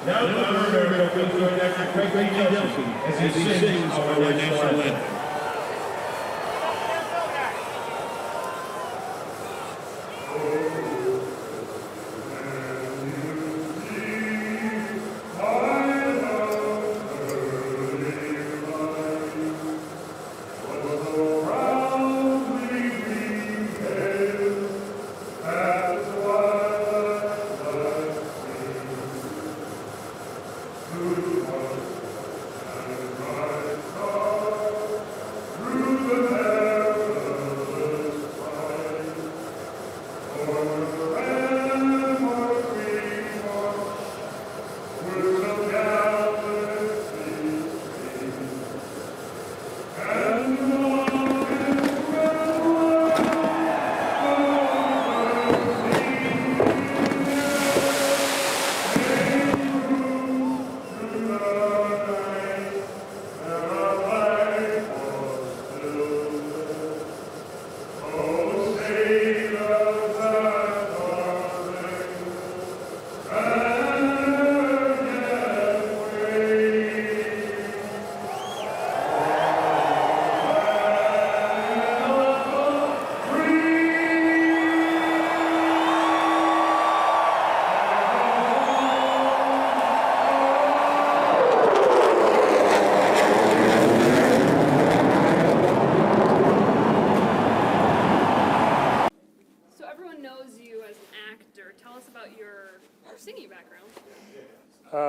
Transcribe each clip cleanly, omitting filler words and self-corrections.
Now the Honorary Field Director Craig Nelson as he sings our national anthem.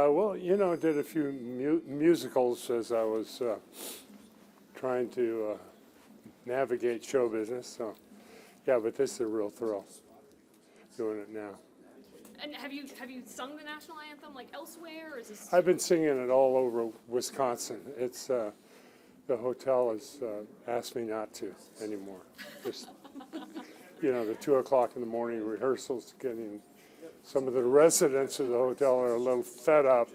Well, you know, I did a few musicals as I was trying to navigate show business. So, yeah, but this is a real thrill doing it now. And have you sung the national anthem like elsewhere, or is this? I've been singing it all over Wisconsin. It's the hotel has asked me not to anymore. Just you know, the 2 o'clock in the morning rehearsals, getting some of the residents of the hotel are a little fed up.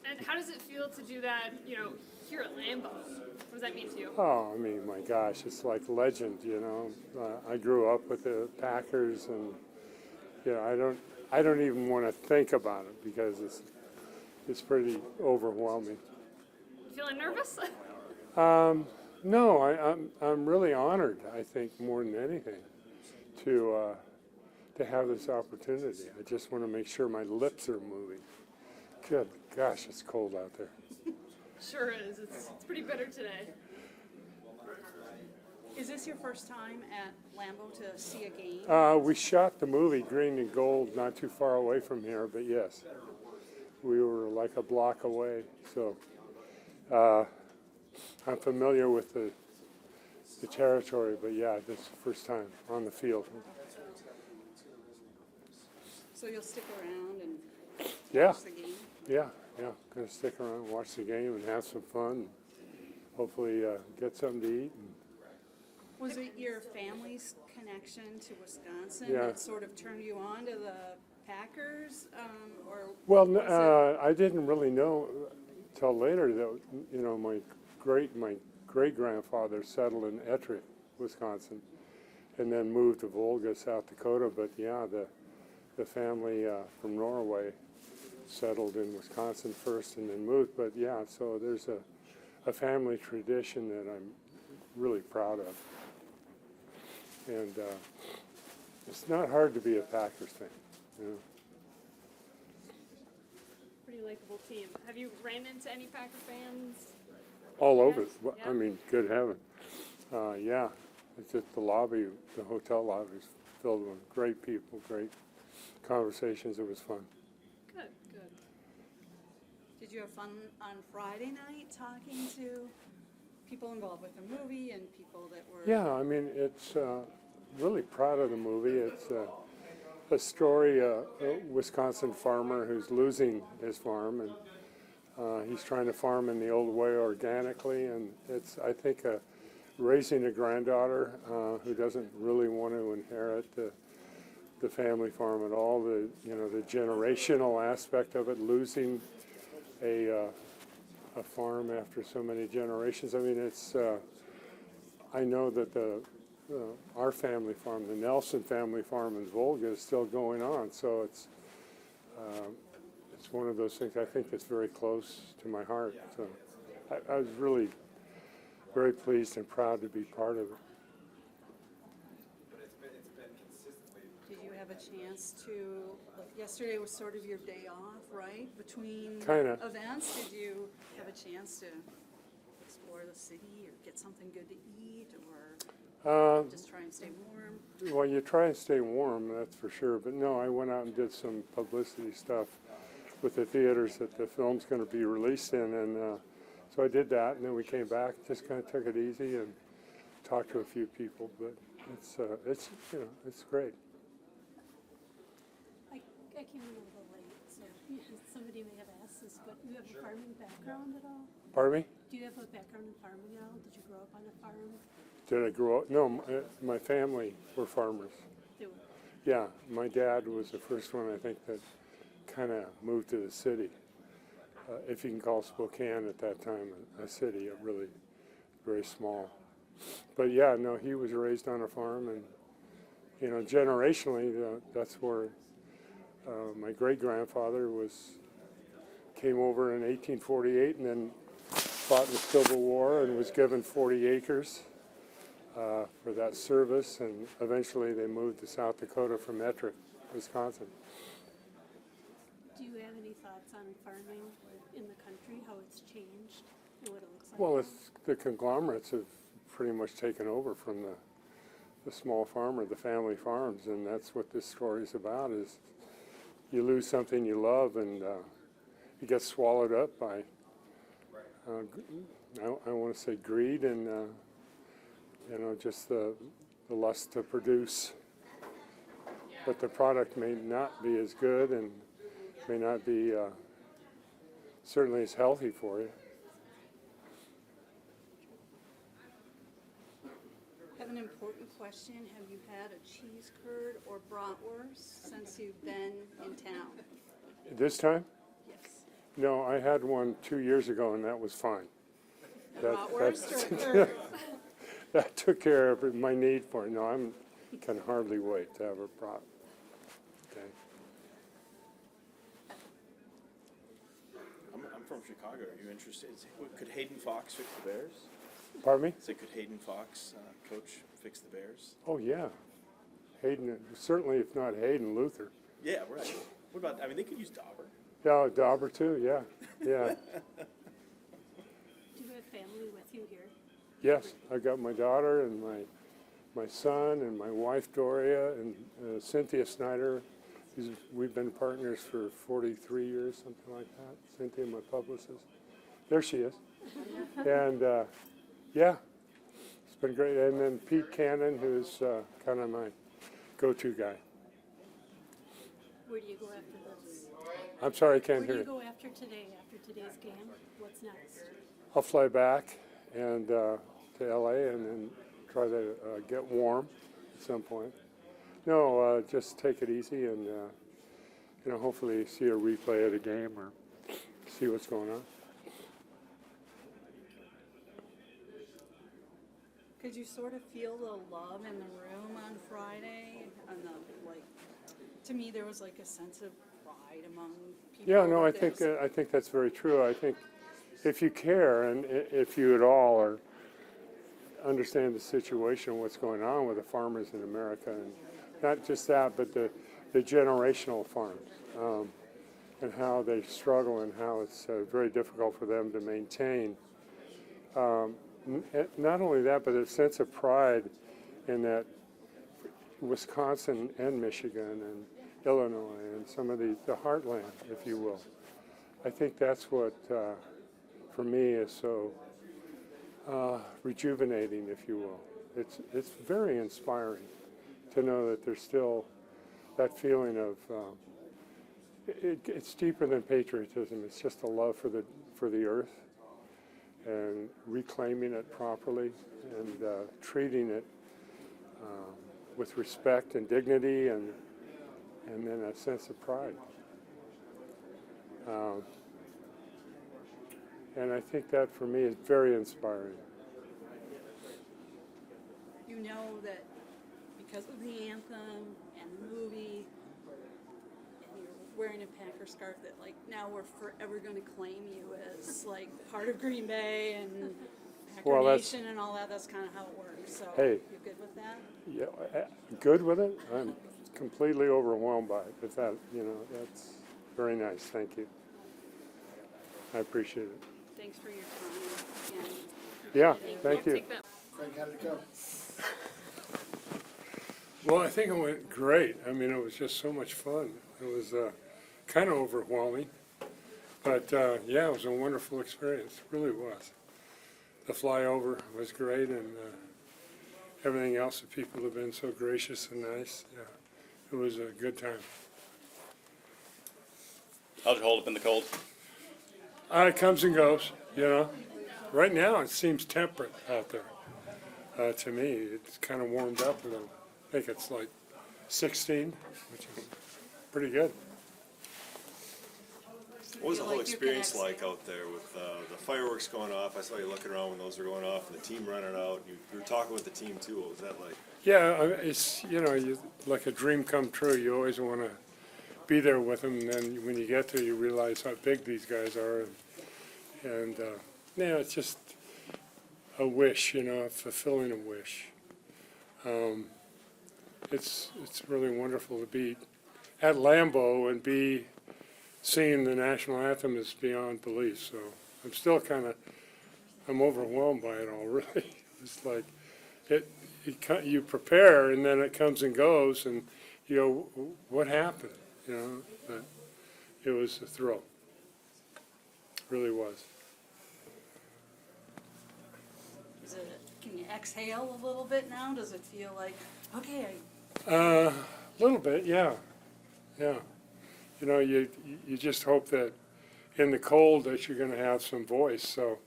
And how does it feel to do that, you know, here at Lambeau? What does that mean to you? Oh, I mean, my gosh, it's like legend, you know. I grew up with the Packers, and you know, I don't even want to think about it because it's pretty overwhelming. Feeling nervous? No, I'm really honored. I think more than anything to have this opportunity. I just want to make sure my lips are moving. Good gosh, it's cold out there. Sure is. It's pretty bitter today. Is this your first time at Lambeau to see a game? We shot the movie Green and Gold not too far away from here, but yes, we were like a block away. So I'm familiar with the territory, but yeah, this is the first time on the field. So you'll stick around and Yeah, watch the game? yeah. Gonna stick around, watch the game, and have some fun. Hopefully, get something to eat. Was it your family's connection to Wisconsin Yeah. that sort of turned you on to the Packers? Or Well, was it- I didn't really know till later that you know my great grandfather settled in Ettrick, Wisconsin, and then moved to Volga, South Dakota. But yeah, the family from Norway settled in Wisconsin first and then moved. But yeah, so there's a family tradition that I'm really proud of. And it's not hard to be a Packers fan, you know. Pretty likable team. Have you ran into any Packer fans? All over. Yes, Well, yeah. I mean, good heaven. Yeah, it's just the lobby, the hotel lobby is filled with great people, great conversations. It was fun. Good. Did you have fun on Friday night talking to people involved with the movie and people that were... Yeah, I mean, it's really proud of the movie. It's a story, a Wisconsin farmer who's losing his farm, and he's trying to farm in the old way organically, and it's, I think, raising a granddaughter who doesn't really want to inherit the family farm at all. The generational aspect of it, losing a farm after so many generations. I mean, it's. I know that our family farm, the Nelson family farm in Volga, is still going on. So it's it's one of those things I think that's very close to my heart. So I was really very pleased and proud to be part of it. Did you have a chance to, like, yesterday was sort of your day off, right? Between Kinda. events, did you have a chance to explore the city or get something good to eat or just try and stay warm? Well, you try and stay warm, that's for sure. But no, I went out and did some publicity stuff with the theaters that the film's going to be released in, and so I did that. And then we came back, just kind of took it easy and talked to a few people. But it's it's great. I came in a little late, so somebody may have asked this, but do you have a farming background at all? Pardon me? Do you have a background in farming at all? Did you grow up on a farm? Did I grow up? No, my family were farmers. They were. Yeah, my dad was the first one, I think, that kind of moved to the city. If you can call Spokane at that time a city, really very small. But yeah, no, he was raised on a farm, and generationally, that's where my great-grandfather came over in 1848 and then fought in the Civil War and was given 40 acres for that service, and eventually they moved to South Dakota from Ettrick, Wisconsin. Do you have any thoughts on farming in the country, how it's changed and what it looks like? Well, the conglomerates have pretty much taken over from the small farmer, the family farms, and that's what this story is about, is you lose something you love and you get swallowed up by, I want to say greed and, just the lust to produce. But the product may not be as good and may not be certainly as healthy for you. I have an important question. Have you had a cheese curd or bratwurst since you've been in town? This time? Yes. No, I had one 2 years ago, and that was fine. Bratwurst or curd? That took care of my need for it. No, I can hardly wait to have a brat. Okay. I'm from Chicago. Are you interested? Could Hayden Fox fix the Bears? Pardon me? Say, could Hayden Fox, coach, fix the Bears? Oh, yeah. Hayden, certainly if not Hayden, Luther. Yeah, right. What about, they could use Dauber. Yeah, Dauber too, yeah. Yeah. Do you have family with you here? Yes, I got my daughter and my son and my wife Doria and Cynthia Snyder. We've been partners for 43 years, something like that. Cynthia, my publicist. There she is. And yeah, it's been great. And then Pete Cannon, who's kind of my go-to guy. Where do you go after this? I'm sorry, I can't Where do hear you you. go after today, after today's game? What's next? I'll fly back and to LA and then try to get warm at some point. No, just take it easy and hopefully see a replay of the game or see what's going on. Could you sort of feel the love in the room on Friday? To me, there was like a sense of pride among people. Yeah, no, I There's- think that's very true. I think if you care and if you at all or understand the situation, what's going on with the farmers in America, and not just that, but the generational farms and how they struggle and how it's very difficult for them to maintain. Not only that, but a sense of pride in that Wisconsin and Michigan and Illinois and some of the heartland, if you will. I think that's what, for me, is so rejuvenating, if you will. It's very inspiring to know that there's still that feeling of, it's deeper than patriotism. It's just a love for the earth and reclaiming it properly and treating it with respect and dignity and then a sense of pride. And I think that for me is very inspiring. You know that because of the anthem and the movie and your wearing a Packer scarf that like now we're forever going to claim you as like part of Green Bay and Packer Well, that's- Nation and all that. That's kind of how it works. So Hey. you good with that? Yeah, good with it? I'm completely overwhelmed by it, but that, that's very nice, thank you. I appreciate it. Thanks for your time again. Yeah, thank you. Take that. Craig, how did it go? Well, I think it went great. I mean, it was just so much fun. It was kind of overwhelming, but yeah, it was a wonderful experience. It really was. The flyover was great, and everything else. The people have been so gracious and nice. Yeah, it was a good time. How'd it hold up in the cold? It comes and goes, Right now, it seems temperate out there. To me, it's kind of warmed up a little. I think it's like 16, which is pretty good. What was the Feel whole like you can experience exhale. like out there with the fireworks going off? I saw you looking around when those were going off and the team running out. You were talking with the team too. What was that like? Yeah, it's, like a dream come true. You always want to be there with them, and then when you get there, you realize how big these guys are. And yeah, it's just a wish, fulfilling a wish. It's really wonderful to be at Lambeau and be singing the national anthem is beyond belief. So I'm still I'm overwhelmed by it all, really. It's like you prepare and then it comes and goes, and what happened? But it was a thrill. It really was. Can you exhale a little bit now? Does it feel like, okay, A little bit, yeah. You just hope that in the cold that you're going to have some voice. So,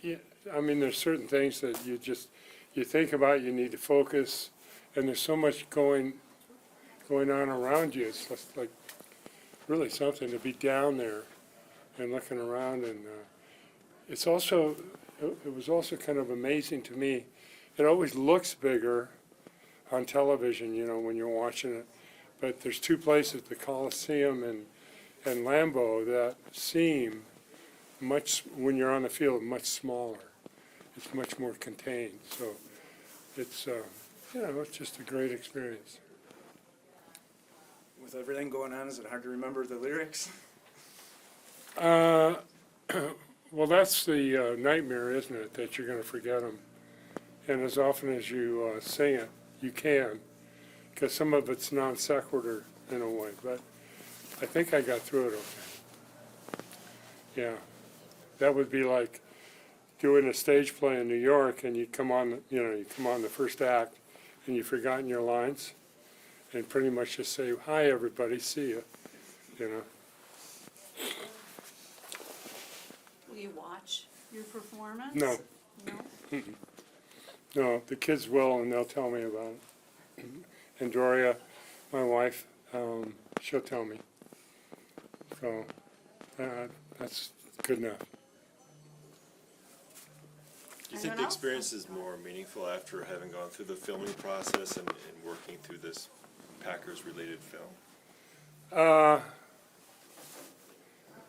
yeah, I mean, there's certain things that you think about. You need to focus, and there's so much going on around you. It's just like really something to be down there and looking around, and it was also kind of amazing to me. It always looks bigger on television, when you're watching it. But there's two places, the Coliseum and Lambeau, that seem when you're on the field, much smaller. It's much more contained. So it's, it's just a great experience. With everything going on, is it hard to remember the lyrics? Well, that's the nightmare, isn't it, that you're going to forget them. And as often as you sing it, you can, because some of it's non sequitur in a way. But I think I got through it okay. Yeah, that would be like doing a stage play in New York, and you come on the first act, and you've forgotten your lines, and pretty much just say, "Hi, everybody, see you," will you watch your performance? No. No? No, the kids will, and they'll tell me about it. And Doria, my wife, she'll tell me. So that's good enough. Do you think Anyone the else? experience is more meaningful after having gone through the filming process and working through this Packers-related film?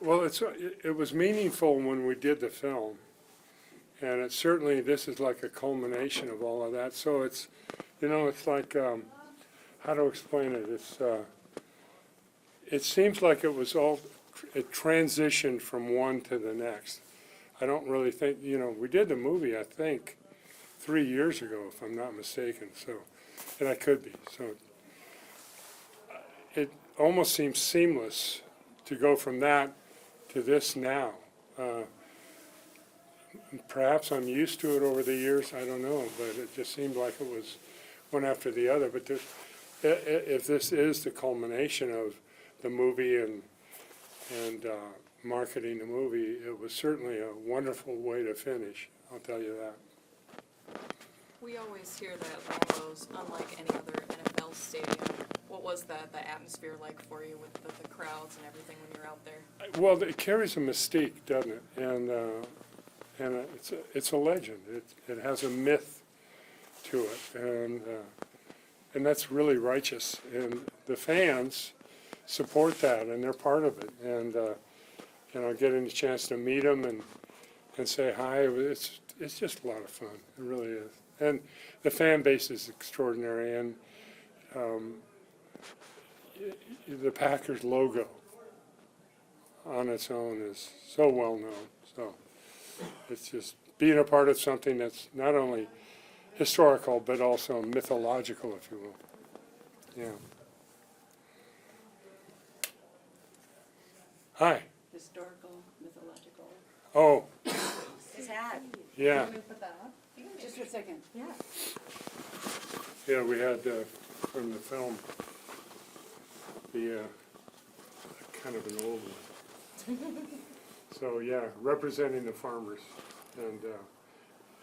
Well, it was meaningful when we did the film, and this is like a culmination of all of that. So it's, it's like, how to explain it? It seems like it transitioned from one to the next. I don't really think, we did the movie, I think, 3 years ago, if I'm not mistaken. So, and I could be. So it almost seems seamless to go from that to this now. Perhaps I'm used to it over the years, I don't know, but it just seemed like it was one after the other. But if this is the culmination of the movie and marketing the movie, it was certainly a wonderful way to finish, I'll tell you that. We always hear that Lambeau's unlike any other NFL stadium. What was the atmosphere like for you with the crowds and everything when you're out there? Well, it carries a mystique, doesn't it? And it's a legend. It has a myth to it, and that's really righteous. And the fans support that, and they're part of it. And you know, getting a chance to meet them and say hi, it's just a lot of fun. It really is. And the fan base is extraordinary. And the Packers logo on its own is so well known. So it's just being a part of something that's not only historical but also mythological, if you will. Yeah. Hi. Historical, mythological. Oh, His hat. yeah. Can we put that up? Just a second. Yeah. Yeah, we had from the film the kind of an old one. So yeah, representing the farmers, and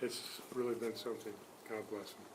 it's really been something. God bless them.